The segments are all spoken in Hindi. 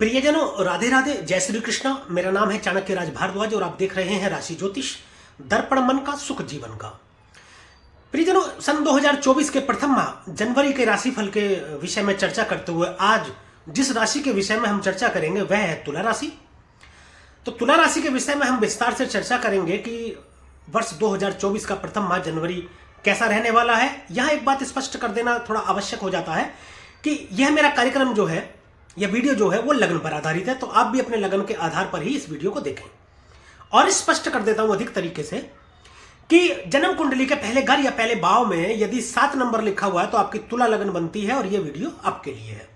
प्रियजनों, राधे राधे, जय श्री कृष्णा। मेरा नाम है चाणक्य राज भारद्वाज और आप देख रहे हैं राशि ज्योतिष, दर्पण मन का, सुख जीवन का। प्रियजनों, सन 2024 के प्रथम माह जनवरी के राशिफल के विषय में चर्चा करते हुए आज जिस राशि के विषय में हम चर्चा करेंगे वह है तुला राशि। तो तुला राशि के विषय में हम विस्तार से चर्चा करेंगे कि वर्ष 2024 का प्रथम माह जनवरी कैसा रहने वाला है। यहां एक बात स्पष्ट कर देना थोड़ा आवश्यक हो जाता है कि यह मेरा कार्यक्रम जो है, यह वीडियो जो है वो लग्न पर आधारित है, तो आप भी अपने लग्न के आधार पर ही इस वीडियो को देखें। और स्पष्ट कर देता हूं अधिक तरीके से कि जन्म कुंडली के पहले घर या पहले भाव में यदि 7 नंबर लिखा हुआ है तो आपकी तुला लग्न बनती है और यह वीडियो आपके लिए है।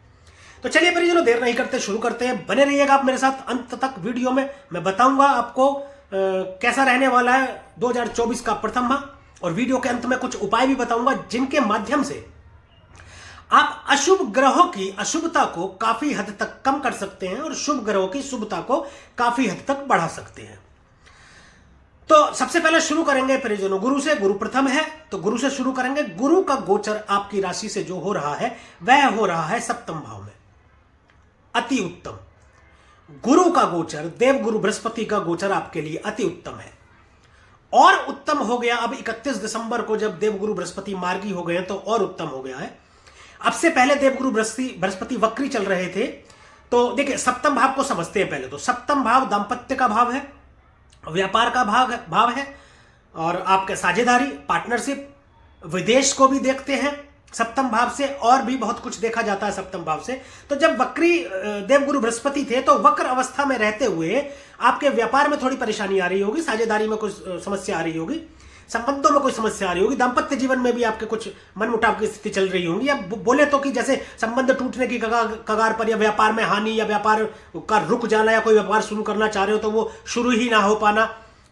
तो चलिए परिजनों, देर नहीं करते, शुरू करते हैं। बने रहिएगा आप मेरे साथ अंत तक। वीडियो में मैं बताऊंगा आपको कैसा रहने वाला है 2024 का प्रथम माह, और वीडियो के अंत में कुछ उपाय भी बताऊंगा जिनके माध्यम से आप अशुभ ग्रहों की अशुभता को काफी हद तक कम कर सकते हैं और शुभ ग्रहों की शुभता को काफी हद तक बढ़ा सकते हैं। तो सबसे पहले शुरू करेंगे परिजनों गुरु से। गुरु प्रथम है तो गुरु से शुरू करेंगे। गुरु का गोचर आपकी राशि से जो हो रहा है वह हो रहा है सप्तम भाव में। अति उत्तम। गुरु का गोचर, देवगुरु बृहस्पति का गोचर आपके लिए अति उत्तम है। और उत्तम हो गया अब 31 दिसंबर को, जब देवगुरु बृहस्पति मार्गी हो गए तो और उत्तम हो गया है। अब से पहले देवगुरु बृहस्पति वक्री चल रहे थे। तो देखिए, सप्तम भाव को समझते हैं पहले। तो सप्तम भाव दांपत्य का भाव है, व्यापार का भाव है, और आपके साझेदारी, पार्टनरशिप, विदेश को भी देखते हैं सप्तम भाव से, और भी बहुत कुछ देखा जाता है सप्तम भाव से। तो जब वक्री देवगुरु बृहस्पति थे तो वक्र अवस्था में रहते हुए आपके व्यापार में थोड़ी परेशानी आ रही होगी, साझेदारी में कुछ समस्या आ रही होगी, संबंधों में कोई समस्या आ रही होगी, दाम्पत्य जीवन में भी आपके कुछ मनमुटाव की स्थिति चल रही होंगी, या बोले तो कि जैसे संबंध टूटने की कगार पर, या व्यापार में हानि, या व्यापार का रुक जाना, या कोई व्यापार शुरू करना चाह रहे हो तो वो शुरू ही ना हो पाना,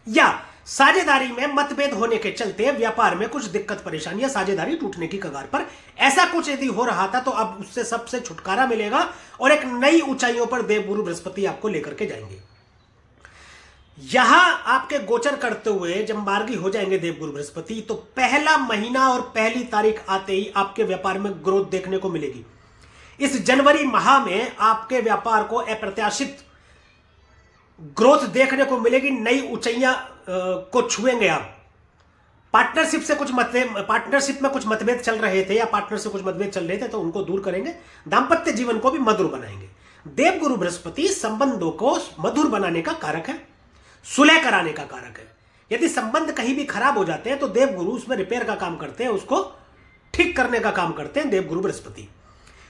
या साझेदारी में मतभेद होने के चलते व्यापार में कुछ दिक्कत परेशानी या साझेदारी टूटने की कगार पर, ऐसा कुछ यदि हो रहा था तो अब उससे सबसे छुटकारा मिलेगा और एक नई ऊंचाइयों पर देवगुरु बृहस्पति आपको लेकर के जाएंगे। यहां आपके गोचर करते हुए जब मार्गी हो जाएंगे देवगुरु बृहस्पति, तो पहला महीना और पहली तारीख आते ही आपके व्यापार में ग्रोथ देखने को मिलेगी। इस जनवरी माह में आपके व्यापार को अप्रत्याशित ग्रोथ देखने को मिलेगी, नई ऊंचाइयां को छुएंगे आप। पार्टनरशिप में कुछ मतभेद चल रहे थे, या पार्टनर से कुछ मतभेद चल रहे थे तो उनको दूर करेंगे। दांपत्य जीवन को भी मधुर बनाएंगे। देवगुरु बृहस्पति संबंधों को मधुर बनाने का कारक है, सुलह कराने का कारक है। यदि संबंध कहीं भी खराब हो जाते हैं तो देवगुरु उसमें रिपेयर का काम करते हैं, उसको ठीक करने का काम करते हैं देवगुरु बृहस्पति।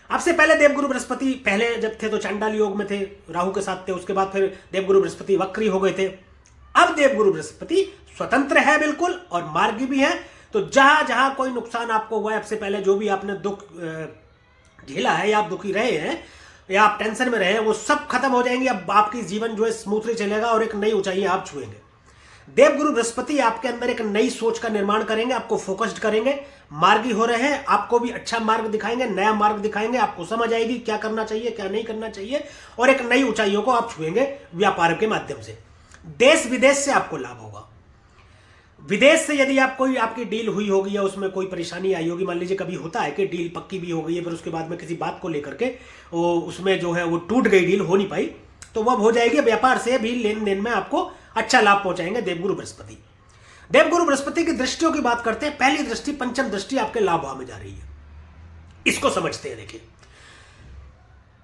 आपसे पहले देवगुरु बृहस्पति पहले जब थे तो चांडाल योग में थे, राहु के साथ थे, उसके बाद फिर देवगुरु बृहस्पति वक्री हो गए थे। अब देवगुरु बृहस्पति स्वतंत्र है बिल्कुल, और मार्गी भी है। तो जहां जहां कोई नुकसान आपको हुआ है, आपसे पहले जो भी आपने दुख झेला है, या आप दुखी रहे हैं, या आप टेंशन में रहे हैं, वो सब खत्म हो जाएंगे। अब आपकी जीवन जो है स्मूथली चलेगा और एक नई ऊंचाई आप छुएंगे। देवगुरु बृहस्पति आपके अंदर एक नई सोच का निर्माण करेंगे, आपको फोकस्ड करेंगे। मार्गी हो रहे हैं, आपको भी अच्छा मार्ग दिखाएंगे, नया मार्ग दिखाएंगे। आपको समझ आएगी क्या करना चाहिए, क्या नहीं करना चाहिए, और एक नई ऊंचाइयों को आप छुएंगे व्यापार के माध्यम से। देश विदेश से आपको लाभ होगा। विदेश से यदि आपकी डील हुई होगी या उसमें कोई परेशानी आई होगी, मान लीजिए कभी होता है कि डील पक्की भी हो गई है, फिर उसके बाद में किसी बात को लेकर के उसमें जो है वो टूट गई, डील हो नहीं पाई, तो वह हो जाएगी। व्यापार से भी लेन देन में आपको अच्छा लाभ पहुंचाएंगे देवगुरु बृहस्पति। देवगुरु बृहस्पति की दृष्टियों की बात करते हैं। पहली दृष्टि, पंचम दृष्टि आपके लाभ भाव में जा रही है, इसको समझते हैं। देखिए,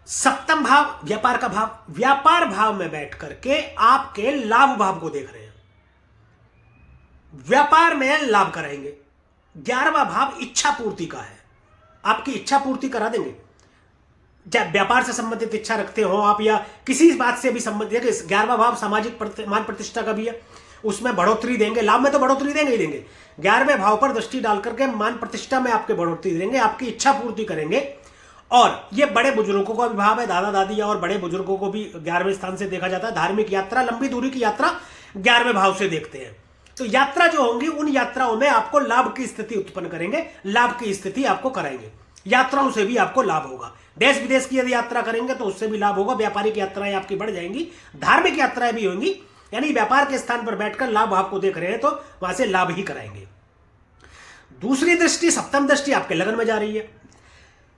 सप्तम भाव व्यापार का भाव, व्यापार भाव में बैठ करके आपके लाभ भाव को देख रहे हैं, व्यापार में लाभ कराएंगे। 11वां भाव इच्छा पूर्ति का है, आपकी इच्छा पूर्ति करा देंगे। जब व्यापार से संबंधित इच्छा रखते हो आप, या किसी बात से भी संबंधित, 11वां भाव सामाजिक मान प्रतिष्ठा का भी है, उसमें बढ़ोतरी देंगे। लाभ में तो बढ़ोतरी देंगे ही देंगे, 11वें भाव पर दृष्टि डालकर के मान प्रतिष्ठा में आपके बढ़ोतरी देंगे, आपकी इच्छा पूर्ति करेंगे। और ये बड़े बुजुर्गों का भी भाव है, दादा दादी और बड़े बुजुर्गों को भी 11वें स्थान से देखा जाता है। धार्मिक यात्रा, लंबी दूरी की यात्रा 11वें भाव से देखते हैं। तो यात्रा जो होंगी, उन यात्राओं में आपको लाभ की स्थिति उत्पन्न करेंगे, लाभ की स्थिति आपको कराएंगे। यात्राओं से भी आपको लाभ होगा। देश विदेश की यदि यात्रा करेंगे तो उससे भी लाभ होगा। व्यापारिक यात्राएं आपकी बढ़ जाएंगी, धार्मिक यात्राएं भी होंगी। यानी व्यापार के स्थान पर बैठकर लाभ आपको देख रहे हैं तो वहां से लाभ ही कराएंगे। दूसरी दृष्टि, सप्तम दृष्टि आपके लगन में जा रही है।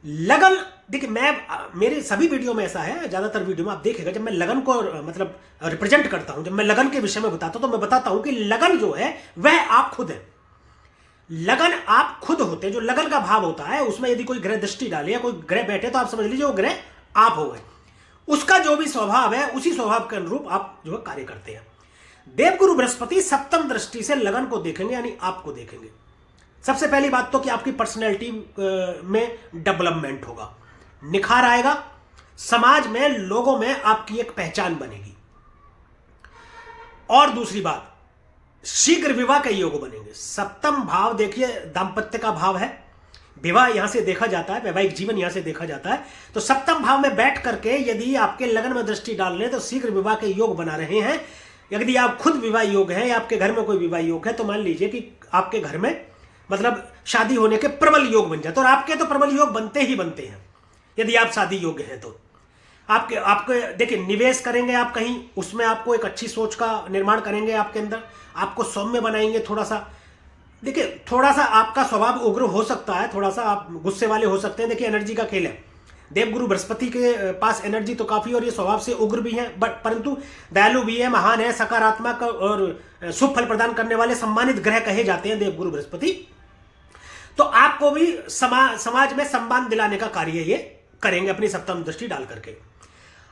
लगन देखिए मेरे सभी वीडियो में ऐसा है, ज्यादातर वीडियो में आप देखेगा जब मैं लगन को मतलब रिप्रेजेंट करता हूं, जब मैं लगन के विषय में बताता हूं तो मैं बताता हूं कि लगन जो है वह आप खुद है। लगन आप खुद होते हैं। जो लगन का भाव होता है उसमें यदि कोई ग्रह दृष्टि डाले या कोई ग्रह बैठे तो आप समझ लीजिए वो ग्रह आप हो गए। उसका जो भी स्वभाव है उसी स्वभाव के अनुरूप आप जो है कार्य करते हैं। देवगुरु बृहस्पति सप्तम दृष्टि से लगन को देखेंगे, यानी आपको देखेंगे। सबसे पहली बात तो कि आपकी पर्सनैलिटी में डेवलपमेंट होगा, निखार आएगा, समाज में लोगों में आपकी एक पहचान बनेगी। और दूसरी बात, शीघ्र विवाह के योग बनेंगे। सप्तम भाव देखिए दाम्पत्य का भाव है, विवाह यहां से देखा जाता है, वैवाहिक जीवन यहां से देखा जाता है। तो सप्तम भाव में बैठ करके यदि आपके लगन में दृष्टि डाल रहे हैं तो शीघ्र विवाह के योग बना रहे हैं। यदि आप खुद विवाह योग है या आपके घर में कोई विवाह योग है तो मान लीजिए कि आपके घर में मतलब शादी होने के प्रबल योग बन जाते, और आपके तो प्रबल योग बनते ही बनते हैं यदि आप शादी योग्य हैं तो। आपके देखिए निवेश करेंगे आप कहीं, उसमें आपको एक अच्छी सोच का निर्माण करेंगे, आपके अंदर आपको सौम्य बनाएंगे। थोड़ा सा देखिए, थोड़ा सा आपका स्वभाव उग्र हो सकता है, थोड़ा सा आप गुस्से वाले हो सकते हैं। देखिए एनर्जी का खेल है, देवगुरु बृहस्पति के पास एनर्जी तो काफी, और ये स्वभाव से उग्र भी है, बट परंतु दयालु भी है, महान है, सकारात्मक और शुभ फल प्रदान करने वाले सम्मानित ग्रह कहे जाते हैं देवगुरु बृहस्पति। तो आपको भी समाज में सम्मान दिलाने का कार्य ये करेंगे अपनी सप्तम दृष्टि डाल करके।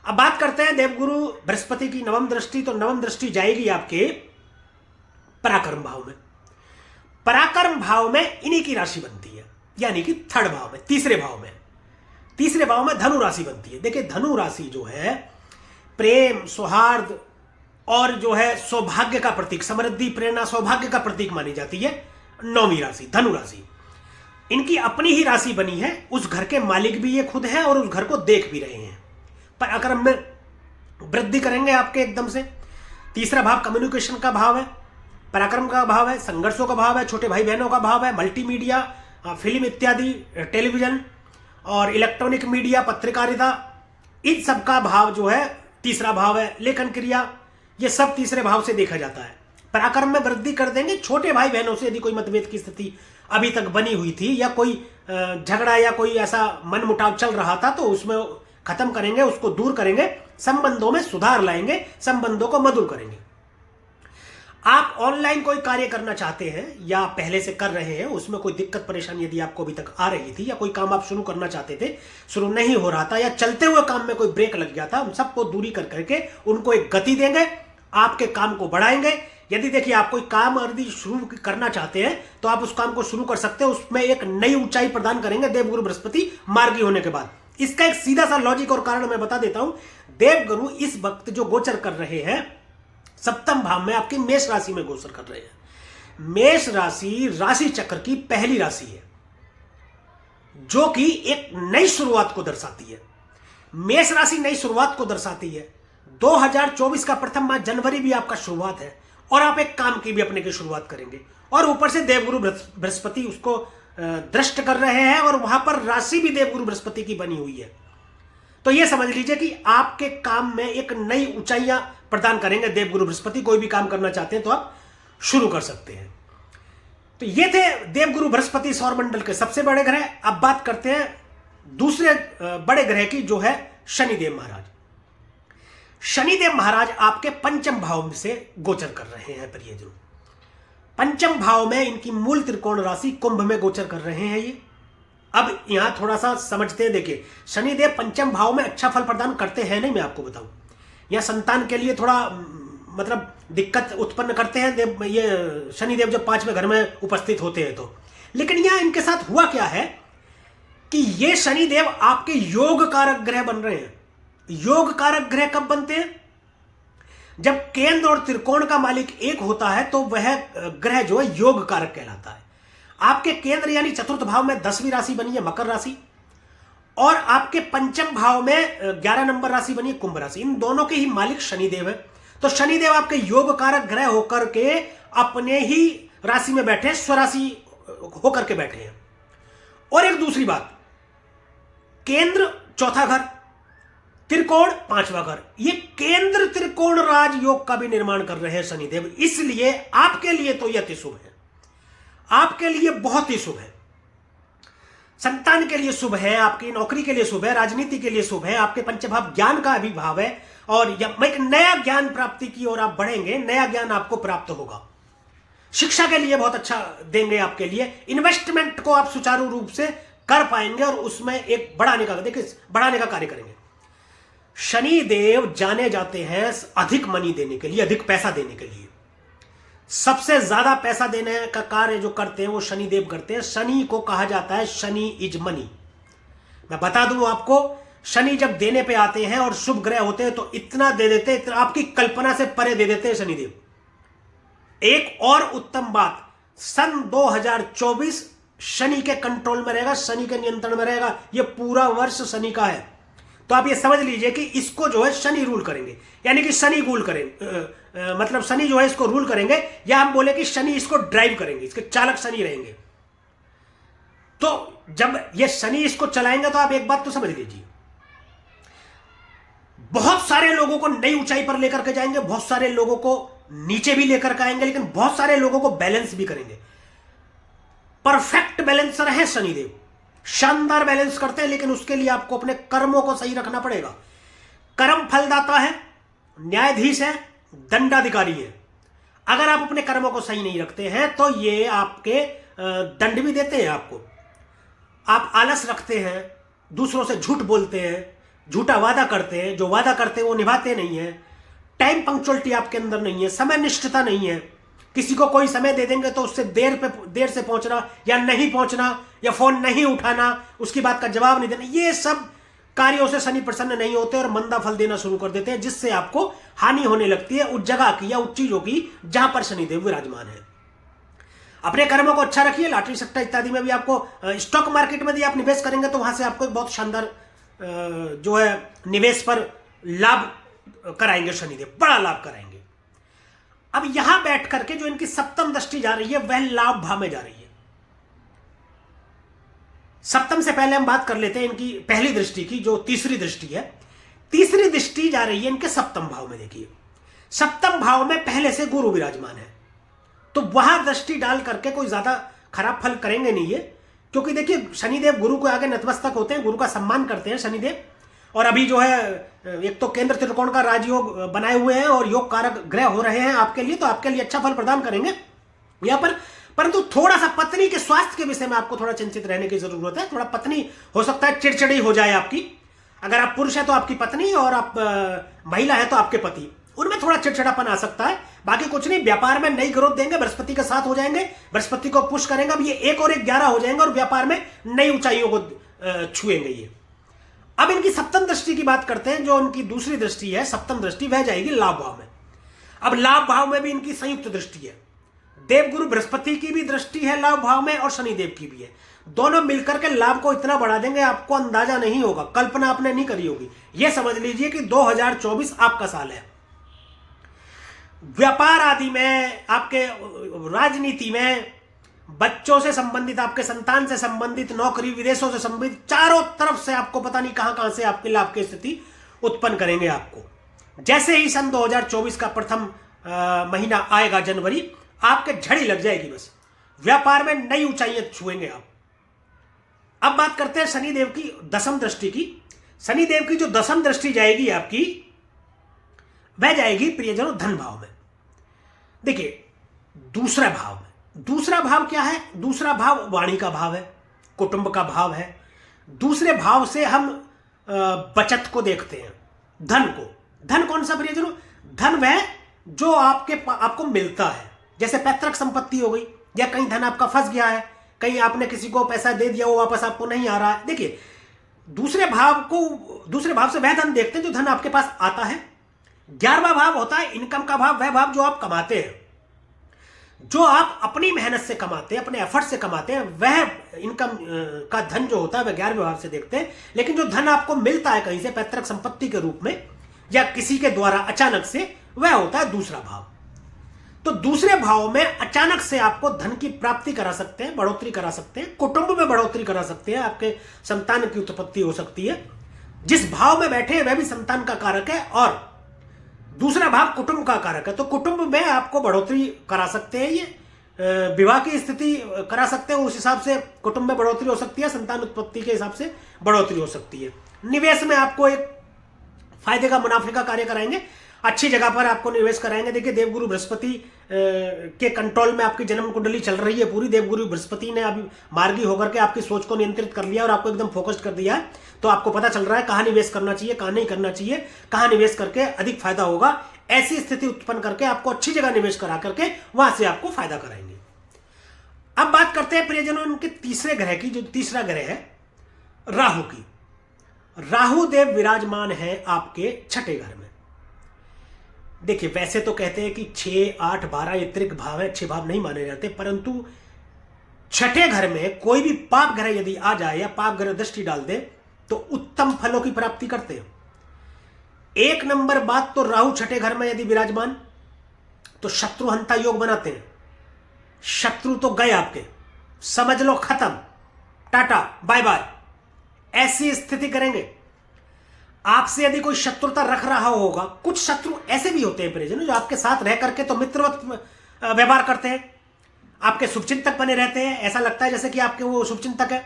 अब बात करते हैं देवगुरु बृहस्पति की नवम दृष्टि। तो नवम दृष्टि जाएगी आपके पराक्रम भाव में। पराक्रम भाव में इन्हीं की राशि बनती है, यानी कि थर्ड भाव में, तीसरे भाव में। तीसरे भाव में धनु राशि बनती है। देखिए धनु राशि जो है प्रेम, सौहार्द और जो है सौभाग्य का प्रतीक, समृद्धि, प्रेरणा, सौभाग्य का प्रतीक मानी जाती है। नौवीं राशि धनु राशि इनकी अपनी ही राशि बनी है, उस घर के मालिक भी ये खुद है और उस घर को देख भी रहे हैं। पराक्रम में वृद्धि करेंगे आपके एकदम से। तीसरा भाव कम्युनिकेशन का भाव है, पराक्रम का भाव है, संघर्षों का भाव है, छोटे भाई बहनों का भाव है, मल्टीमीडिया, फिल्म इत्यादि, टेलीविजन और इलेक्ट्रॉनिक मीडिया, पत्रकारिता, इन सब का भाव जो है तीसरा भाव है। लेखन क्रिया, ये सब तीसरे भाव से देखा जाता है। पराक्रम में वृद्धि कर देंगे। छोटे भाई बहनों से यदि कोई मतभेद की स्थिति अभी तक बनी हुई थी या कोई झगड़ा या कोई ऐसा मनमुटाव चल रहा था तो उसमें खत्म करेंगे, उसको दूर करेंगे, संबंधों में सुधार लाएंगे, संबंधों को मधुर करेंगे। आप ऑनलाइन कोई कार्य करना चाहते हैं या पहले से कर रहे हैं, उसमें कोई दिक्कत परेशानी यदि आपको अभी तक आ रही थी, या कोई काम आप शुरू करना चाहते थे, शुरू नहीं हो रहा था, या चलते हुए काम में कोई ब्रेक लग गया था, उन सबको दूरी कर करके उनको एक गति देंगे, आपके काम को बढ़ाएंगे। यदि देखिए आप कोई काम यदि शुरू करना चाहते हैं तो आप उस काम को शुरू कर सकते हैं, उसमें एक नई ऊंचाई प्रदान करेंगे देवगुरु बृहस्पति मार्गी होने के बाद। इसका एक सीधा सा लॉजिक और कारण मैं बता देता हूं। देवगुरु इस वक्त जो गोचर कर रहे हैं सप्तम भाव में, आपकी मेष राशि में गोचर कर रहे हैं। मेष राशि राशि चक्र की पहली राशि है जो कि एक नई शुरुआत को दर्शाती है। मेष राशि नई शुरुआत को दर्शाती है। 2024 का प्रथम माह जनवरी भी आपका शुरुआत है और आप एक काम की भी अपने की शुरुआत करेंगे, और ऊपर से देवगुरु बृहस्पति उसको दृष्ट कर रहे हैं और वहां पर राशि भी देवगुरु बृहस्पति की बनी हुई है। तो यह समझ लीजिए कि आपके काम में एक नई ऊंचाइयां प्रदान करेंगे देवगुरु बृहस्पति। कोई भी काम करना चाहते हैं तो आप शुरू कर सकते हैं। तो ये थे देवगुरु बृहस्पति सौर मंडल के सबसे बड़े ग्रह। अब बात करते हैं दूसरे बड़े ग्रह की, जो है शनिदेव महाराज। शनिदेव महाराज आपके पंचम भाव से गोचर कर रहे हैं प्रियजनों। पंचम भाव में इनकी मूल त्रिकोण राशि कुंभ में गोचर कर रहे हैं ये। अब यहां थोड़ा सा समझते हैं। देखिए शनिदेव पंचम भाव में अच्छा फल प्रदान करते हैं नहीं, मैं आपको बताऊं, यहां संतान के लिए थोड़ा मतलब दिक्कत उत्पन्न करते हैं ये शनिदेव जब पांचवें घर में उपस्थित होते हैं तो। लेकिन यहां इनके साथ हुआ क्या है कि ये शनिदेव आपके योग कारक ग्रह बन रहे हैं। योग कारक ग्रह कब बनते हैं? जब केंद्र और त्रिकोण का मालिक एक होता है तो वह ग्रह जो है योग कारक कहलाता है। आपके केंद्र यानी चतुर्थ भाव में 10वीं राशि बनी है मकर राशि, और आपके पंचम भाव में 11 नंबर राशि बनी है कुंभ राशि। इन दोनों के ही मालिक शनिदेव है। तो शनिदेव आपके योग कारक ग्रह होकर के अपने ही राशि में बैठे, स्वराशि होकर के बैठे हैं। और एक दूसरी बात, केंद्र चौथा घर, त्रिकोण पांचवा घर, ये केंद्र त्रिकोण राज योग का भी निर्माण कर रहे हैं शनिदेव। इसलिए आपके लिए तो यह अति शुभ है, आपके लिए बहुत ही शुभ है। संतान के लिए शुभ है, आपकी नौकरी के लिए शुभ है, राजनीति के लिए शुभ है, आपके पंचभाव ज्ञान का अभिभाव है और एक नया ज्ञान प्राप्ति की ओर आप बढ़ेंगे, नया ज्ञान आपको प्राप्त होगा। शिक्षा के लिए बहुत अच्छा देंगे आपके लिए, इन्वेस्टमेंट को आप सुचारू रूप से कर पाएंगे और उसमें एक बढ़ाने का कार्य करेंगे। शनि देव जाने जाते हैं अधिक मनी देने के लिए, अधिक पैसा देने के लिए। सबसे ज्यादा पैसा देने का कार्य जो करते हैं वो शनि देव करते हैं। शनि को कहा जाता है शनि इज मनी। मैं बता दूं आपको, शनि जब देने पे आते हैं और शुभ ग्रह होते हैं तो इतना दे देते हैं, आपकी कल्पना से परे दे देते हैं शनिदेव। एक और उत्तम बात, सन 2024 शनि के कंट्रोल में रहेगा, शनि के नियंत्रण में रहेगा। यह पूरा वर्ष शनि का है, तो आप ये समझ लीजिए कि इसको जो है शनि रूल करेंगे, यानी कि शनि रूल करेंगे, मतलब शनि जो है इसको रूल करेंगे, या हम बोले कि शनि इसको ड्राइव करेंगे, इसके चालक शनि रहेंगे। तो जब ये शनि इसको चलाएंगे तो आप एक बात तो समझ लीजिए, बहुत सारे लोगों को नई ऊंचाई पर लेकर के जाएंगे, बहुत सारे लोगों को नीचे भी लेकर के आएंगे, लेकिन बहुत सारे लोगों को बैलेंस भी करेंगे। परफेक्ट बैलेंसर है शनिदेव, शानदार बैलेंस करते हैं, लेकिन उसके लिए आपको अपने कर्मों को सही रखना पड़ेगा। कर्म फलदाता है, न्यायाधीश है, दंडाधिकारी है। अगर आप अपने कर्मों को सही नहीं रखते हैं तो ये आपके दंड भी देते हैं आपको। आप आलस रखते हैं, दूसरों से झूठ बोलते हैं, झूठा वादा करते हैं, जो वादा करते हैं वो निभाते नहीं है, टाइम पंक्चुअलिटी आपके अंदर नहीं है, समय निष्ठता नहीं है। किसी को कोई समय दे देंगे तो उससे देर से पहुंचना या नहीं पहुंचना या फोन नहीं उठाना, उसकी बात का जवाब नहीं देना, ये सब कार्यों से शनि प्रसन्न नहीं होते और मंदा फल देना शुरू कर देते हैं, जिससे आपको हानि होने लगती है उस जगह की या उस चीजों की जहां पर शनिदेव विराजमान है। अपने कर्मों को अच्छा रखिए। लॉटरी सट्टा इत्यादि में भी आपको, स्टॉक मार्केट में भी आप निवेश करेंगे तो वहां से आपको एक बहुत शानदार जो है निवेश पर लाभ कराएंगे शनिदेव, बड़ा लाभ कराएंगे। अब यहां बैठ करके जो इनकी सप्तम दृष्टि जा रही है वह लाभ भाव में जा रही है। सप्तम से पहले हम बात कर लेते हैं इनकी पहली दृष्टि की, जो तीसरी दृष्टि है। तीसरी दृष्टि जा रही है इनके सप्तम भाव में। देखिए, सप्तम भाव में पहले से गुरु विराजमान है, तो वहां दृष्टि डाल करके कोई ज्यादा खराब फल करेंगे नहीं है, क्योंकि देखिए शनिदेव गुरु के आगे नतमस्तक होते हैं, गुरु का सम्मान करते हैं शनिदेव। और अभी जो है एक तो केंद्र त्रिकोण का राजयोग बनाए हुए हैं और योग कारक ग्रह हो रहे हैं आपके लिए, तो आपके लिए अच्छा फल प्रदान करेंगे यहां पर। परंतु थोड़ा सा पत्नी के स्वास्थ्य के विषय में आपको थोड़ा चिंतित रहने की जरूरत है। थोड़ा पत्नी हो सकता है चिड़चिड़ी हो जाए आपकी। अगर आप पुरुष है तो आपकी पत्नी, और आप महिला है तो आपके पति, उनमें थोड़ा चिड़चिड़ापन आ सकता है। बाकी कुछ नहीं, व्यापार में नई ग्रोथ देंगे, बृहस्पति के साथ हो जाएंगे, बृहस्पति को पुश करेंगे। अब ये 1 और 1 11 हो जाएंगे और व्यापार में नई ऊंचाइयों को छुएंगे ये। अब इनकी सप्तम दृष्टि की बात करते हैं। जो इनकी दूसरी दृष्टि है, सप्तम दृष्टि, वह जाएगी लाभ भाव में। अब लाभ भाव में भी इनकी संयुक्त दृष्टि है। देवगुरु बृहस्पति की भी दृष्टि है लाभ भाव में और शनिदेव की भी है। दोनों मिलकर के लाभ को इतना बढ़ा देंगे आपको अंदाजा नहीं होगा, कल्पना आपने नहीं करी होगी। यह समझ लीजिए कि 2024 आपका साल है। व्यापार आदि में, आपके राजनीति में, बच्चों से संबंधित, आपके संतान से संबंधित, नौकरी, विदेशों से संबंधित, चारों तरफ से आपको पता नहीं कहां कहां से आपके लाभ की स्थिति उत्पन्न करेंगे आपको। जैसे ही सन 2024 का प्रथम महीना आएगा, जनवरी, आपके झड़ी लग जाएगी बस, व्यापार में नई ऊंचाइयां छुएंगे आप। अब बात करते हैं शनिदेव की दसम दृष्टि की। शनिदेव की जो दसम दृष्टि जाएगी आपकी, वह जाएगी प्रियजनों धन भाव में। देखिए, दूसरा भाव में, दूसरा भाव क्या है? दूसरा भाव वाणी का भाव है, कुटुंब का भाव है। दूसरे भाव से हम बचत को देखते हैं, धन को। धन कौन सा प्रियजनों? धन वह जो आपको मिलता है, जैसे पैतृक संपत्ति हो गई, या कहीं धन आपका फंस गया है, कहीं आपने किसी को पैसा दे दिया, वो वापस आपको नहीं आ रहा है। देखिए, दूसरे भाव से वह धन देखते हैं जो धन आपके पास आता है। 11वां भाव होता है इनकम का भाव, वह भाव जो आप कमाते हैं, जो आप अपनी मेहनत से कमाते हैं, अपने एफर्ट से कमाते हैं, वह इनकम का धन जो होता है वह 11वें भाव से देखते हैं। लेकिन जो धन आपको मिलता है कहीं से पैतृक संपत्ति के रूप में या किसी के द्वारा अचानक से, वह होता है दूसरा भाव। तो दूसरे भाव में अचानक से आपको धन की प्राप्ति करा सकते हैं, बढ़ोतरी करा सकते हैं, कुटुंब में बढ़ोतरी करा सकते हैं, आपके संतान की उत्पत्ति हो सकती है। जिस भाव में बैठे हैं वह भी संतान का कारक है और दूसरा भाव कुटुंब का कारक है, तो कुटुंब में आपको बढ़ोतरी करा सकते हैं ये विवाह की स्थिति करा सकते हो, उस हिसाब से कुटुंब में बढ़ोतरी हो सकती है, संतान उत्पत्ति के हिसाब से बढ़ोतरी हो सकती है। निवेश में आपको एक फायदे का, मुनाफे का कार्य कराएंगे, अच्छी जगह पर आपको निवेश कराएंगे। देखिए देवगुरु बृहस्पति के कंट्रोल में आपकी जन्म कुंडली चल रही है पूरी। देवगुरु बृहस्पति ने अभी मार्गी होकर के आपकी सोच को नियंत्रित कर लिया और आपको एकदम फोकस्ड कर दिया है। तो आपको पता चल रहा है कहाँ निवेश करना चाहिए, कहाँ नहीं करना चाहिए, कहाँ निवेश करके अधिक फायदा होगा। ऐसी स्थिति उत्पन्न करके आपको अच्छी जगह निवेश करा करके वहां से आपको फायदा कराएंगे। अब बात करते हैं प्रियजनों इनके तीसरे ग्रह की, जो तीसरा ग्रह है राहु की। राहु देव विराजमान है आपके छठे घर में। देखिए वैसे तो कहते हैं कि 6, 8, 12 ये त्रिक भाव है, अच्छे भाव नहीं माने जाते, परंतु छठे घर में कोई भी पाप ग्रह यदि आ जाए या पाप ग्रह दृष्टि डाल दे तो उत्तम फलों की प्राप्ति करते हैं। एक नंबर बात तो राहु छठे घर में यदि विराजमान तो शत्रुहंता योग बनाते हैं। शत्रु तो गए आपके, समझ लो खत्म, टाटा बाय बाय, ऐसी स्थिति करेंगे। आपसे यदि कोई शत्रुता रख रहा होगा, कुछ शत्रु ऐसे भी होते हैं प्रियजन जो आपके साथ रह करके तो मित्रवत व्यवहार करते हैं, आपके शुभचिंतक बने रहते हैं, ऐसा लगता है जैसे कि आपके वो शुभचिंतक है,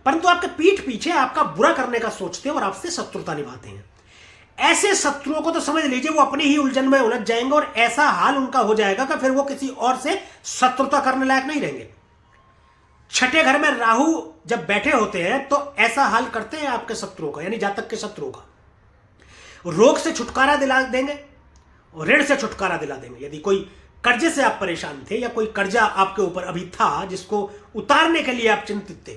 परंतु आपके पीठ पीछे आपका बुरा करने का सोचते हैं और आपसे शत्रुता निभाते हैं। ऐसे शत्रुओं को तो समझ लीजिए वो अपनी ही उलझन में उलझ जाएंगे और ऐसा हाल उनका हो जाएगा कि फिर वो किसी और से शत्रुता करने लायक नहीं रहेंगे। छठे घर में राहु जब बैठे होते हैं तो ऐसा हाल करते हैं आपके शत्रुओं का, यानी जातक के शत्रुओं का। रोग से छुटकारा दिला देंगे, ऋण से छुटकारा दिला देंगे। यदि कोई कर्जे से आप परेशान थे या कोई कर्जा आपके ऊपर अभी था जिसको उतारने के लिए आप चिंतित थे।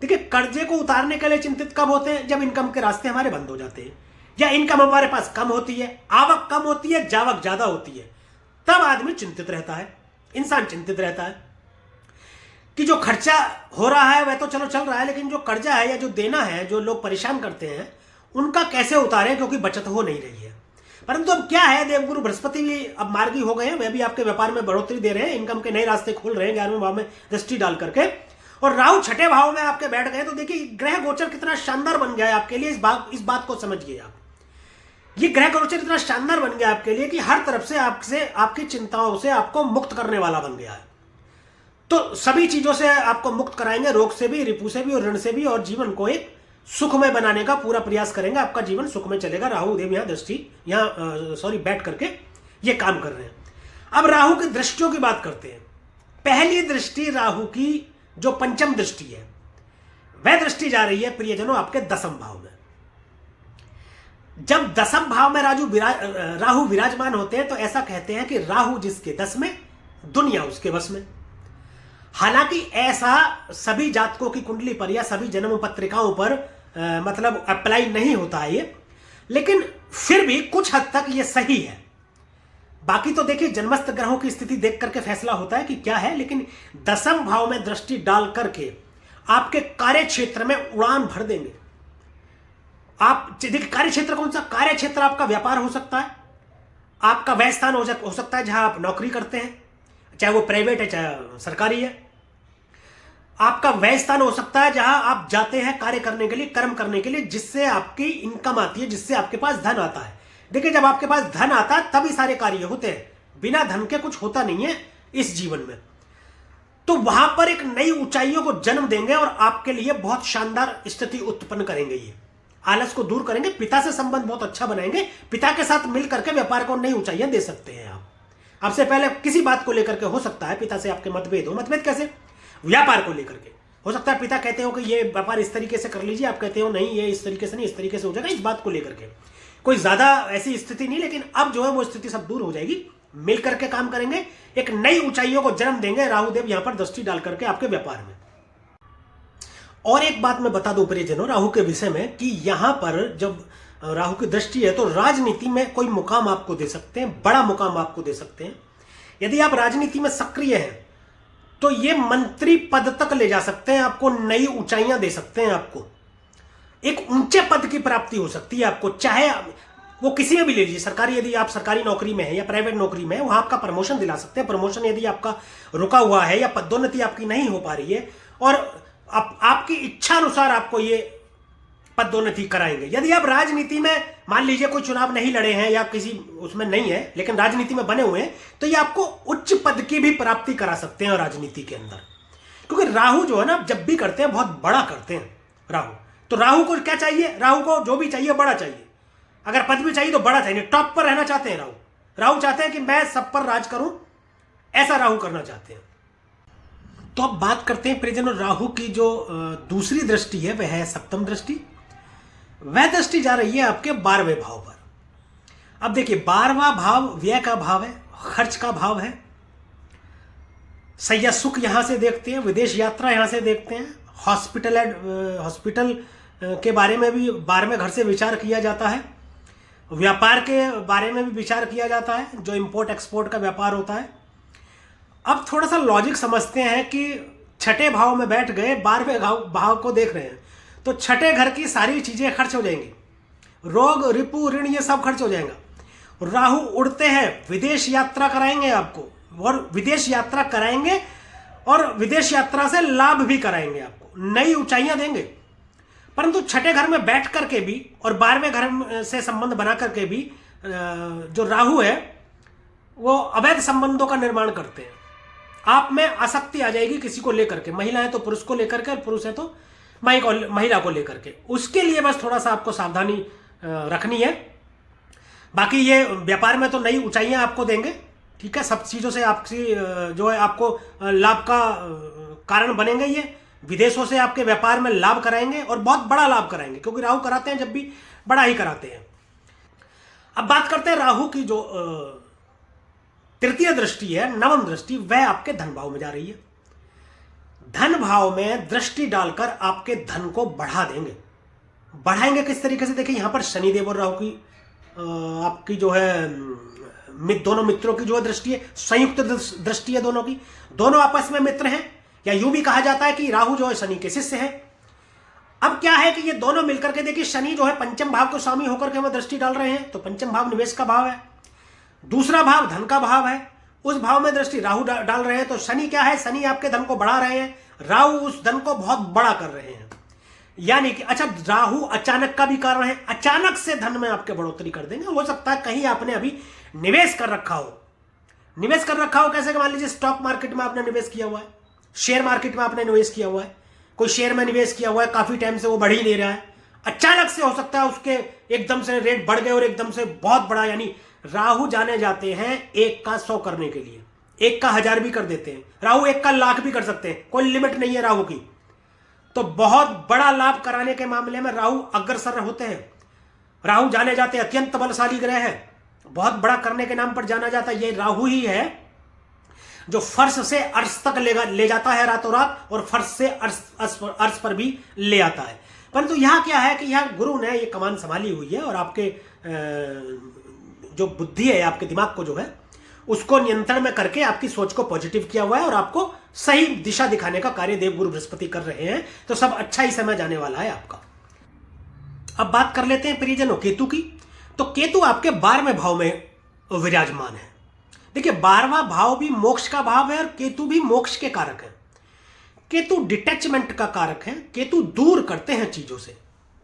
देखिए कर्जे को उतारने के लिए चिंतित कब होते हैं? जब इनकम के रास्ते हमारे बंद हो जाते हैं या इनकम हमारे पास कम होती है, आवक कम होती है, जावक ज्यादा होती है, तब आदमी चिंतित रहता है, इंसान चिंतित रहता है कि जो खर्चा हो रहा है वह तो चलो चल रहा है, लेकिन जो कर्जा है या जो देना है, जो लोग परेशान करते हैं उनका कैसे उतारें, क्योंकि बचत हो नहीं रही है। परंतु अब क्या है, देवगुरु बृहस्पति भी अब मार्गी हो गए हैं, वह भी आपके व्यापार में बढ़ोतरी दे रहे हैं, इनकम के नए रास्ते खोल रहे हैं 11वें भाव में दृष्टि डाल करके, और राहु छठे भाव में आपके बैठ गए। तो देखिए ग्रह गोचर कितना शानदार बन गया है आपके लिए। इस बात को समझिए आप, ये ग्रह गोचर इतना शानदार बन गया आपके लिए कि हर तरफ से आपसे, आपकी चिंताओं से आपको मुक्त करने वाला बन गया है। तो सभी चीजों से आपको मुक्त कराएंगे, रोग से भी, रिपु से भी और ऋण से भी, और जीवन को एक सुखमय बनाने का पूरा प्रयास करेंगे। आपका जीवन सुखमय चलेगा। राहु देव यहाँ बैठ करके ये काम कर रहे हैं। अब राहु की दृष्टियों की बात करते हैं। पहली दृष्टि राहु की जो पंचम दृष्टि है वह दृष्टि जा रही है प्रियजनों आपके दसम भाव में। जब दसम भाव में राहु विराजमान होते हैं तो ऐसा कहते हैं कि राहु जिसके 10 में, दुनिया उसके बस में। हालांकि ऐसा सभी जातकों की कुंडली पर या सभी जन्म पत्रिकाओं पर मतलब अप्लाई नहीं होता है ये, लेकिन फिर भी कुछ हद तक ये सही है। बाकी तो देखिए जन्मस्थ ग्रहों की स्थिति देख करके फैसला होता है कि क्या है, लेकिन दसम भाव में दृष्टि डाल करके आपके कार्य क्षेत्र में उड़ान भर देंगे। आप देखिए कार्य क्षेत्र कौन सा? कार्य क्षेत्र आपका व्यापार हो सकता है, आपका वह स्थान हो सकता है जहां आप नौकरी करते हैं, चाहे वो प्राइवेट है चाहे सरकारी है। आपका वह स्थान हो सकता है जहां आप जाते हैं कार्य करने के लिए, कर्म करने के लिए, जिससे आपकी इनकम आती है, जिससे आपके पास धन आता है। देखिए जब आपके पास धन आता है तभी सारे कार्य होते हैं, बिना धन के कुछ होता नहीं है इस जीवन में। तो वहां पर एक नई ऊंचाइयों को जन्म देंगे और आपके लिए बहुत शानदार स्थिति उत्पन्न करेंगे। ये आलस को दूर करेंगे, पिता से संबंध बहुत अच्छा बनाएंगे, पिता के साथ मिल करके व्यापार को नई ऊंचाइयां दे सकते हैं आप। आपसे पहले किसी बात को लेकर के हो सकता है पिता से आपके मतभेद हो। मतभेद कैसे? व्यापार को लेकर के हो सकता है पिता कहते हो कि ये व्यापार इस तरीके से कर लीजिए, आप कहते हो नहीं ये इस तरीके से नहीं, इस तरीके से हो जाएगा। इस बात को लेकर के कोई ज्यादा ऐसी स्थिति नहीं, लेकिन अब जो है वो स्थिति सब दूर हो जाएगी। मिल करके काम करेंगे, एक नई ऊंचाइयों को जन्म देंगे राहुदेव यहां पर दृष्टि डाल करके आपके व्यापार में। और एक बात मैं बता दूं प्रियजनों राहु के विषय में कि यहां पर जब राहु की दृष्टि है तो राजनीति में कोई मुकाम आपको दे सकते हैं, बड़ा मुकाम आपको दे सकते हैं। यदि आप राजनीति में सक्रिय हैं तो ये मंत्री पद तक ले जा सकते हैं, आपको नई ऊंचाइयां दे सकते हैं, आपको एक ऊंचे पद की प्राप्ति हो सकती है आपको, चाहे वो किसी में भी ले लीजिए। सरकारी, यदि आप सरकारी नौकरी में है या प्राइवेट नौकरी में है, वहां आपका प्रमोशन दिला सकते हैं। प्रमोशन यदि आपका रुका हुआ है या पदोन्नति आपकी नहीं हो पा रही है और आपकी इच्छा अनुसार आपको ये पदोन्नति कराएंगे। यदि आप राजनीति में मान लीजिए कोई चुनाव नहीं लड़े हैं या किसी उसमें नहीं है लेकिन राजनीति में बने हुए हैं, तो ये आपको उच्च पद की भी प्राप्ति करा सकते हैं राजनीति के अंदर, क्योंकि राहु जो है ना जब भी करते हैं बहुत बड़ा करते हैं राहु। तो राहु को क्या चाहिए? राहु को जो भी चाहिए बड़ा चाहिए। अगर पद भी चाहिए तो बड़ा चाहिए, टॉप पर रहना चाहते हैं राहु। राहु चाहते हैं कि मैं सब पर राज करूं, ऐसा राहु करना चाहते हैं। तो अब बात करते हैं प्रियजनों, राहु की जो दूसरी दृष्टि है वह है सप्तम दृष्टि। वह दृष्टि जा रही है आपके 12वें भाव पर। अब देखिए 12वां भाव व्यय का भाव है, खर्च का भाव है। सैया सुख यहां से देखते हैं, विदेश यात्रा यहां से देखते हैं, हॉस्पिटल के बारे में भी 12वें घर से विचार किया जाता है, व्यापार के बारे में भी विचार किया जाता है, जो इंपोर्ट एक्सपोर्ट का व्यापार होता है। अब थोड़ा सा लॉजिक समझते हैं कि छठे भाव में बैठ गए, 12वें भाव को देख रहे हैं, तो छठे घर की सारी चीजें खर्च हो जाएंगी, रोग रिपु ऋण ये सब खर्च हो जाएगा। राहु उड़ते हैं, विदेश यात्रा कराएंगे आपको, और विदेश यात्रा कराएंगे और विदेश यात्रा से लाभ भी कराएंगे आपको, नई ऊंचाइयां देंगे। परंतु छठे घर में बैठ करके भी और 12वें घर से संबंध बना करके भी जो राहु है वो अवैध संबंधों का निर्माण करते हैं। आप में आसक्ति आ जाएगी किसी को लेकर के, महिला है तो पुरुष को लेकर के और पुरुष है तो महिला को लेकर के। उसके लिए बस थोड़ा सा आपको सावधानी रखनी है। बाकी ये व्यापार में तो नई ऊंचाइयां आपको देंगे, ठीक है, सब चीजों से आपकी जो है आपको लाभ का कारण बनेंगे। ये विदेशों से आपके व्यापार में लाभ कराएंगे और बहुत बड़ा लाभ कराएंगे, क्योंकि राहु कराते हैं जब भी बड़ा ही कराते हैं। अब बात करते हैं राहु की जो तृतीय दृष्टि है, नवम दृष्टि, वह आपके धन भाव में जा रही है। धन भाव में दृष्टि डालकर आपके धन को बढ़ा देंगे। बढ़ाएंगे किस तरीके से? देखिए यहां पर शनिदेव और राहु की आपकी जो है दोनों मित्रों की जो है दृष्टि है, संयुक्त दृष्टि है दोनों की, दोनों आपस में मित्र हैं, या यूं भी कहा जाता है कि राहु जो है शनि के शिष्य है। अब क्या है कि ये दोनों मिलकर के, देखिए शनि जो है पंचम भाव को स्वामी होकर के हमें दृष्टि डाल रहे हैं, तो पंचम भाव निवेश का भाव है, दूसरा भाव धन का भाव है, उस भाव में दृष्टि राहु डाल रहे हैं। तो शनि क्या है? शनि आपके धन को बढ़ा रहे हैं, राहु उस धन को बहुत बड़ा कर रहे हैं। यानी कि अच्छा, राहु अचानक का भी कारण है, अचानक से धन में आपके बढ़ोतरी कर देंगे। हो सकता है कहीं आपने अभी निवेश कर रखा हो। निवेश कर रखा हो कैसे? मान लीजिए स्टॉक मार्केट में आपने निवेश किया हुआ है, शेयर मार्केट में आपने निवेश किया हुआ है, कोई शेयर में निवेश किया हुआ है, काफी टाइम से वो बढ़ ही नहीं रहा है, अचानक से हो सकता है उसके एकदम से रेट बढ़ गए और एकदम से बहुत बड़ा। यानी राहु जाने जाते हैं 1 का 100 करने के लिए, 1 का 1000 भी कर देते हैं, राहु 1 का लाख भी कर सकते हैं, कोई लिमिट नहीं है राहु की। तो बहुत बड़ा लाभ कराने के मामले में राहु अग्रसर होते हैं। राहु जाने जाते अत्यंत बलशाली ग्रह है, बहुत बड़ा करने के नाम पर जाना जाता है। ये राहु ही है जो फर्श से अर्श तक ले जाता है रातों रात, और फर्श से अर्श पर भी ले आता है। परंतु यहां क्या है कि यहां गुरु ने ये कमान संभाली हुई है और आपके जो बुद्धि है, आपके दिमाग को जो है उसको नियंत्रण में करके आपकी सोच को पॉजिटिव किया हुआ है और आपको सही दिशा दिखाने का कार्य देवगुरु बृहस्पति कर रहे हैं। तो सब अच्छा ही समय जाने वाला है आपका। अब बात कर लेते हैं प्रियजनों केतु की। तो केतु आपके 12वें भाव में विराजमान है। देखिए 12वां भाव भी मोक्ष का भाव है और केतु भी मोक्ष के कारक है। केतु डिटैचमेंट का कारक है, केतु दूर करते हैं चीजों से।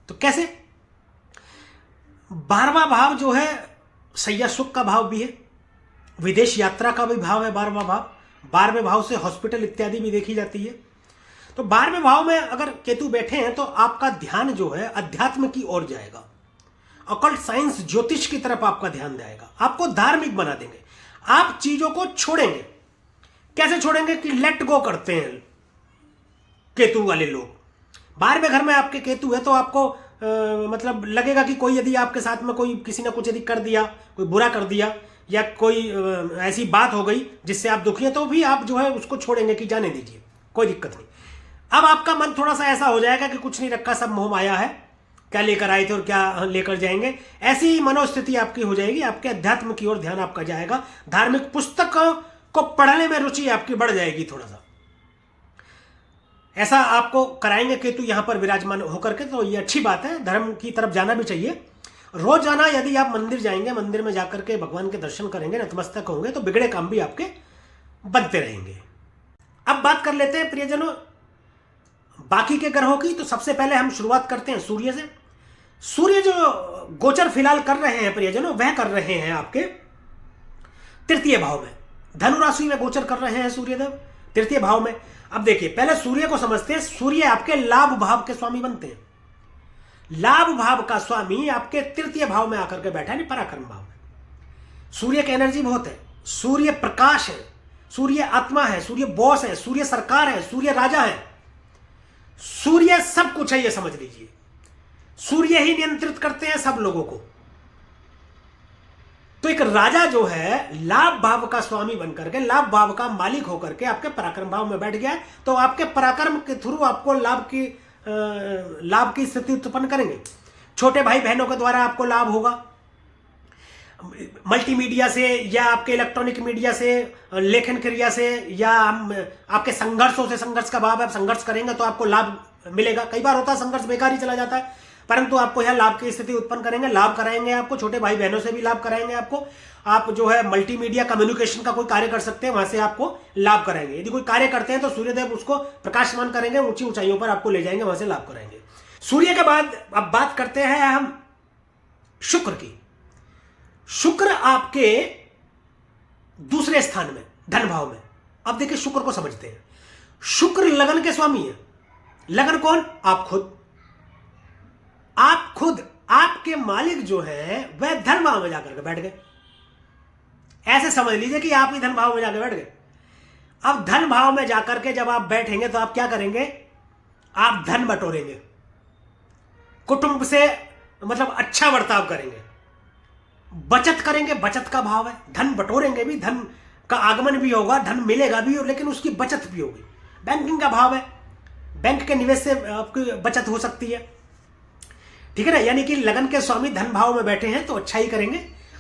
तो कैसे? 12वां भाव जो है सैया सुख का भाव भी है, विदेश यात्रा का भी भाव है 12वां भाव। 12वें भाव से हॉस्पिटल इत्यादि भी देखी जाती है। तो 12वें भाव में अगर केतु बैठे हैं तो आपका ध्यान जो है अध्यात्म की ओर जाएगा, ऑकल्ट साइंस ज्योतिष की तरफ आपका ध्यान जाएगा, आपको धार्मिक बना देंगे। आप चीजों को छोड़ेंगे। कैसे छोड़ेंगे? कि लेट गो करते हैं केतु वाले लोग। 12वें घर में आपके केतु है तो आपको मतलब लगेगा कि कोई यदि आपके साथ में कोई किसी ने कुछ यदि कर दिया, कोई बुरा कर दिया या कोई ऐसी बात हो गई जिससे आप दुखी हैं, तो भी आप जो है उसको छोड़ेंगे कि जाने दीजिए, कोई दिक्कत नहीं। अब आपका मन थोड़ा सा ऐसा हो जाएगा कि कुछ नहीं रखा, सब मोह माया है, क्या लेकर आए थे और क्या लेकर जाएंगे, ऐसी मनोस्थिति आपकी हो जाएगी। आपके अध्यात्म की ओर ध्यान आपका जाएगा, धार्मिक पुस्तकों को पढ़ने में रुचि आपकी बढ़ जाएगी थोड़ा सा। ऐसा आपको कराएंगे केतु यहां पर विराजमान होकर के। तो ये अच्छी बात है, धर्म की तरफ जाना भी चाहिए। रोजाना यदि आप मंदिर जाएंगे, मंदिर में जाकर के भगवान के दर्शन करेंगे, नतमस्तक होंगे, तो बिगड़े काम भी आपके बनते रहेंगे। अब बात कर लेते हैं प्रियजनों बाकी के ग्रहों की। तो सबसे पहले हम शुरुआत करते हैं सूर्य से। सूर्य जो गोचर फिलहाल कर रहे हैं प्रियजनों, वह कर रहे हैं आपके तृतीय भाव में, धनु राशि में गोचर कर रहे हैं सूर्यदेव तृतीय भाव में। अब देखिए, पहले सूर्य को समझते हैं। सूर्य आपके लाभ भाव के स्वामी बनते हैं। लाभ भाव का स्वामी आपके तृतीय भाव में आकर के बैठा है, पराक्रम भाव में। सूर्य की एनर्जी बहुत है। सूर्य प्रकाश है, सूर्य आत्मा है, सूर्य बॉस है, सूर्य सरकार है, सूर्य राजा है, सूर्य सब कुछ है, ये समझ लीजिए। सूर्य ही नियंत्रित करते हैं सब लोगों को। तो एक राजा जो है लाभ भाव का स्वामी बनकर के, लाभ भाव का मालिक होकर के आपके पराक्रम भाव में बैठ गया है, तो आपके पराक्रम के थ्रू आपको लाभ की स्थिति उत्पन्न करेंगे। छोटे भाई बहनों के द्वारा आपको लाभ होगा, मल्टीमीडिया से या आपके इलेक्ट्रॉनिक मीडिया से, लेखन क्रिया से, या आपके संघर्षों से। संघर्ष का भाव है, आप संघर्ष करेंगे तो आपको लाभ मिलेगा। कई बार होता है संघर्ष बेकार ही चला जाता है, परंतु आपको यह लाभ की स्थिति उत्पन्न करेंगे, लाभ कराएंगे आपको। छोटे भाई बहनों से भी लाभ कराएंगे आपको। आप जो है मल्टीमीडिया कम्युनिकेशन का कोई कार्य कर सकते हैं, वहां से आपको लाभ कराएंगे। यदि कोई कार्य करते हैं तो सूर्यदेव उसको प्रकाशमान करेंगे, ऊंची ऊंचाइयों पर आपको ले जाएंगे, वहां से लाभ कराएंगे। सूर्य के बाद अब बात करते हैं हम शुक्र की। शुक्र आपके दूसरे स्थान में, धन भाव में। अब देखिए, शुक्र को समझते हैं। शुक्र लगन के स्वामी है। लगन कौन? आप खुद। आप खुद, आपके मालिक जो है वह धन भाव में जाकर के बैठ गए। ऐसे समझ लीजिए कि आप ही धन भाव में जाकर बैठ गए। अब धन भाव में जाकर के जब आप बैठेंगे तो आप क्या करेंगे? आप धन बटोरेंगे, कुटुंब से मतलब अच्छा बर्ताव करेंगे, बचत करेंगे। बचत का भाव है, धन बटोरेंगे भी, धन का आगमन भी होगा, धन मिलेगा भी, लेकिन उसकी बचत भी होगी। बैंकिंग का भाव है, बैंक के निवेश से आपकी बचत हो सकती है, ठीक है ना। यानी कि लगन के स्वामी धन भाव में बैठे हैं तो अच्छा ही करेंगे।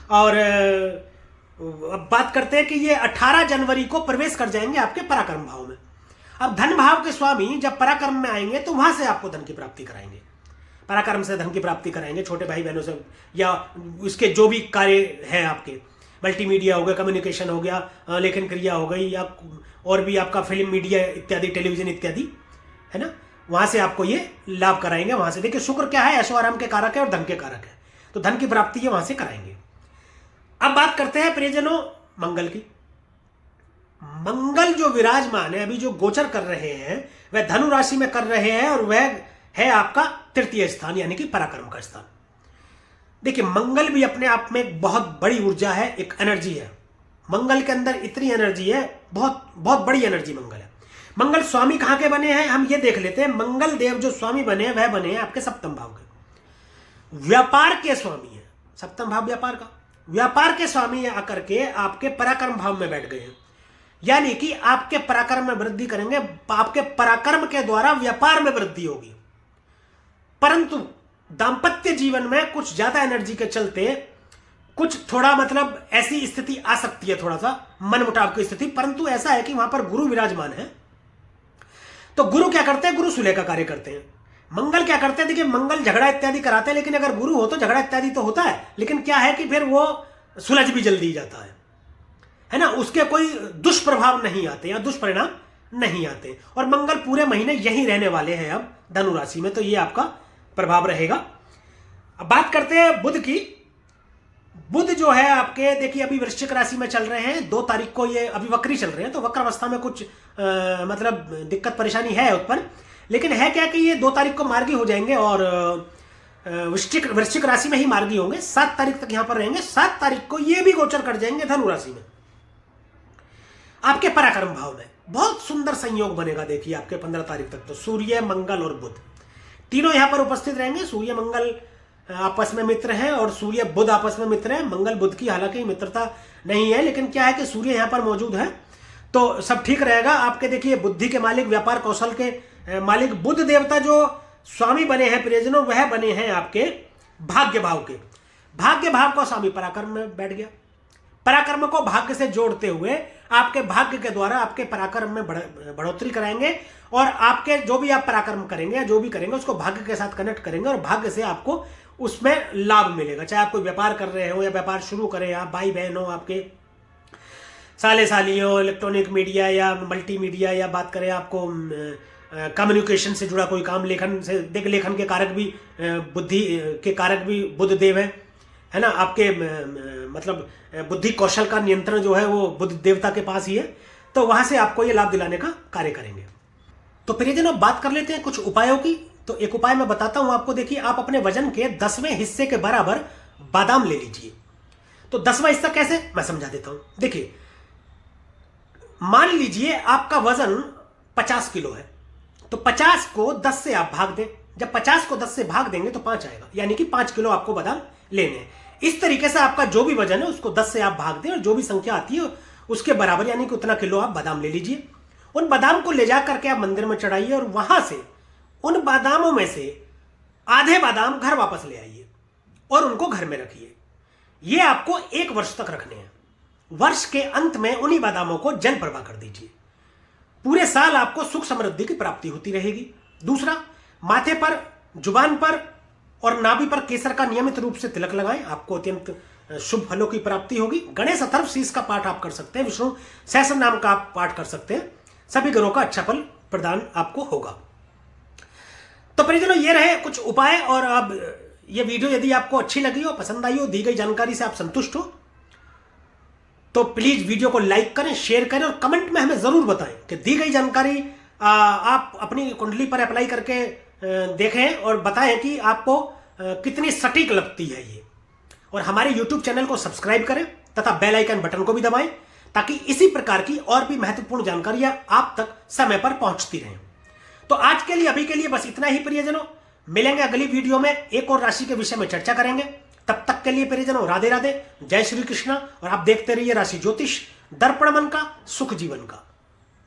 और अब बात करते हैं कि ये 18 जनवरी को प्रवेश कर जाएंगे आपके पराक्रम भाव में। अब धन भाव के स्वामी जब पराक्रम में आएंगे तो वहां से आपको धन की प्राप्ति कराएंगे, पराक्रम से धन की प्राप्ति कराएंगे, छोटे भाई बहनों से, या इसके जो भी कार्य हैं आपके, मल्टीमीडिया हो गया, कम्युनिकेशन हो गया, लेखन क्रिया हो गई, या और भी आपका फिल्म मीडिया इत्यादि, टेलीविजन इत्यादि, है ना, वहां से आपको ये लाभ कराएंगे। वहां से देखिए, शुक्र क्या है? ऐशो आराम के कारक है और धन के कारक है, तो धन की प्राप्ति ये वहां से कराएंगे। अब बात करते हैं प्रियजनों मंगल की। मंगल जो विराजमान है, अभी जो गोचर कर रहे हैं, वह धनु राशि में कर रहे हैं, और वह है आपका तृतीय स्थान, यानी कि पराक्रम का स्थान। देखिए, मंगल भी अपने आप में एक बहुत बड़ी ऊर्जा है, एक एनर्जी है। मंगल के अंदर इतनी एनर्जी है, बहुत बहुत बड़ी एनर्जी मंगल है। मंगल स्वामी कहां के बने हैं, हम ये देख लेते हैं। मंगल देव जो स्वामी बने हैं वह बने हैं आपके सप्तम भाव के, व्यापार के स्वामी है। सप्तम भाव व्यापार का, व्यापार के स्वामी आकर के आपके पराक्रम भाव में बैठ गए हैं, यानी कि आपके पराक्रम में वृद्धि करेंगे। आपके पराक्रम के द्वारा व्यापार में वृद्धि होगी, परंतु दांपत्य जीवन में कुछ ज्यादा एनर्जी के चलते कुछ थोड़ा मतलब ऐसी स्थिति आ सकती है, थोड़ा सा मनमुटाव की स्थिति। परंतु ऐसा है कि वहां पर गुरु विराजमान है, तो गुरु क्या करते हैं? गुरु सुलह का कार्य करते हैं। मंगल क्या करते हैं? देखिए, मंगल झगड़ा इत्यादि कराते हैं, लेकिन अगर गुरु हो तो झगड़ा इत्यादि तो होता है, लेकिन क्या है कि फिर वो सुलझ भी जल्दी जाता है ना, उसके कोई दुष्प्रभाव नहीं आते या दुष्परिणाम नहीं आते। और मंगल पूरे महीने यहीं रहने वाले हैं अब धनु राशि में, तो ये आपका प्रभाव रहेगा। अब बात करते हैं बुध की। बुध जो है आपके, देखिए अभी वृश्चिक राशि में चल रहे हैं, 2 तारीख को ये अभी वक्री चल रहे हैं, तो वक्र अवस्था में कुछ मतलब दिक्कत परेशानी है उत्पन्न, लेकिन है क्या कि ये 2 तारीख को मार्गी हो जाएंगे, और वृश्चिक राशि में ही मार्गी होंगे। 7 तारीख तक यहां पर रहेंगे। 7 तारीख को ये भी गोचर कर जाएंगे धनु राशि में, आपके पराक्रम भाव में। बहुत सुंदर संयोग बनेगा। देखिए, आपके 15 तारीख तक तो सूर्य, मंगल और बुध तीनों यहां पर उपस्थित रहेंगे। सूर्य मंगल आपस में मित्र हैं, और सूर्य बुध आपस में मित्र हैं। मंगल बुध की हालांकि मित्रता नहीं है, लेकिन क्या है कि सूर्य यहां पर मौजूद है, तो सब ठीक रहेगा आपके। देखिए, बुद्धि के मालिक, व्यापार कौशल के मालिक बुध देवता जो स्वामी बने हैं प्रियजनों, वह बने हैं आपके भाग्य भाव के। भाग्य भाव का स्वामी पराक्रम में बैठ गया। पराक्रम को भाग्य से जोड़ते हुए आपके भाग्य के द्वारा आपके पराक्रम में बढ़ोतरी कराएंगे, और आपके जो भी आप पराक्रम करेंगे या जो भी करेंगे उसको भाग्य के साथ कनेक्ट करेंगे, और भाग्य से आपको उसमें लाभ मिलेगा। चाहे आप कोई व्यापार कर रहे हो या व्यापार शुरू करें, आप भाई बहन हो, आपके साले साली हो, इलेक्ट्रॉनिक मीडिया या मल्टीमीडिया, या बात करें आपको कम्युनिकेशन से जुड़ा कोई काम, लेखन से देख, लेखन के कारक भी बुद्धि के कारक भी बुध देव है ना। आपके मतलब बुद्धि कौशल का नियंत्रण जो है वो बुध देवता के पास ही है, तो वहां से आपको ये लाभ दिलाने का कार्य करेंगे। तो प्रियजनों, अब बात कर लेते हैं कुछ उपायों की। तो एक उपाय मैं बताता हूं आपको। देखिए, आप अपने वजन के 10वें हिस्से के बराबर बादाम ले लीजिए। तो 10वां हिस्सा कैसे, मैं समझा देता हूं। देखिए, मान लीजिए आपका वजन 50 किलो है, तो 50 को 10 से आप भाग दें। जब 50 को 10 से भाग देंगे तो 5 आएगा, यानी कि 5 किलो आपको बादाम लेने हैं। इस तरीके से आपका जो भी वजन है उसको 10 से आप भाग दें और जो भी संख्या आती है उसके बराबर, यानी कि उतना किलो आप बादाम ले लीजिए। उन बादाम को ले जा करके आप मंदिर में चढ़ाइए और वहां से उन बादामों में से आधे बादाम घर वापस ले आइए और उनको घर में रखिए। ये आपको 1 वर्ष तक रखने हैं। वर्ष के अंत में उन्हीं बादामों को जल प्रवाह कर दीजिए। पूरे साल आपको सुख समृद्धि की प्राप्ति होती रहेगी। दूसरा, माथे पर, जुबान पर और नाभि पर केसर का नियमित रूप से तिलक लगाएं, आपको अत्यंत शुभ फलों की प्राप्ति होगी। गणेश अथर्वशीष का पाठ आप कर सकते हैं, विष्णु सहस्त्र नाम का आप पाठ कर सकते हैं। सभी ग्रहों का अच्छा फल प्रदान आपको होगा। तो परिजनों, ये रहे कुछ उपाय। और अब ये वीडियो यदि आपको अच्छी लगी हो, पसंद आई हो, दी गई जानकारी से आप संतुष्ट हो, तो प्लीज वीडियो को लाइक करें, शेयर करें और कमेंट में हमें जरूर बताएं कि दी गई जानकारी आप अपनी कुंडली पर अप्लाई करके देखें और बताएं कि आपको कितनी सटीक लगती है ये। और हमारे YouTube चैनल को सब्सक्राइब करें तथा बेल आइकन बटन को भी दबाएं, ताकि इसी प्रकार की और भी महत्वपूर्ण जानकारियां आप तक समय पर पहुंचती रहें। तो आज के लिए, अभी के लिए बस इतना ही प्रियजनों। मिलेंगे अगली वीडियो में, एक और राशि के विषय में चर्चा करेंगे। तब तक के लिए प्रियजनों, राधे राधे, जय श्री कृष्ण। और आप देखते रहिए राशि ज्योतिष, दर्पण मन का, सुख जीवन का।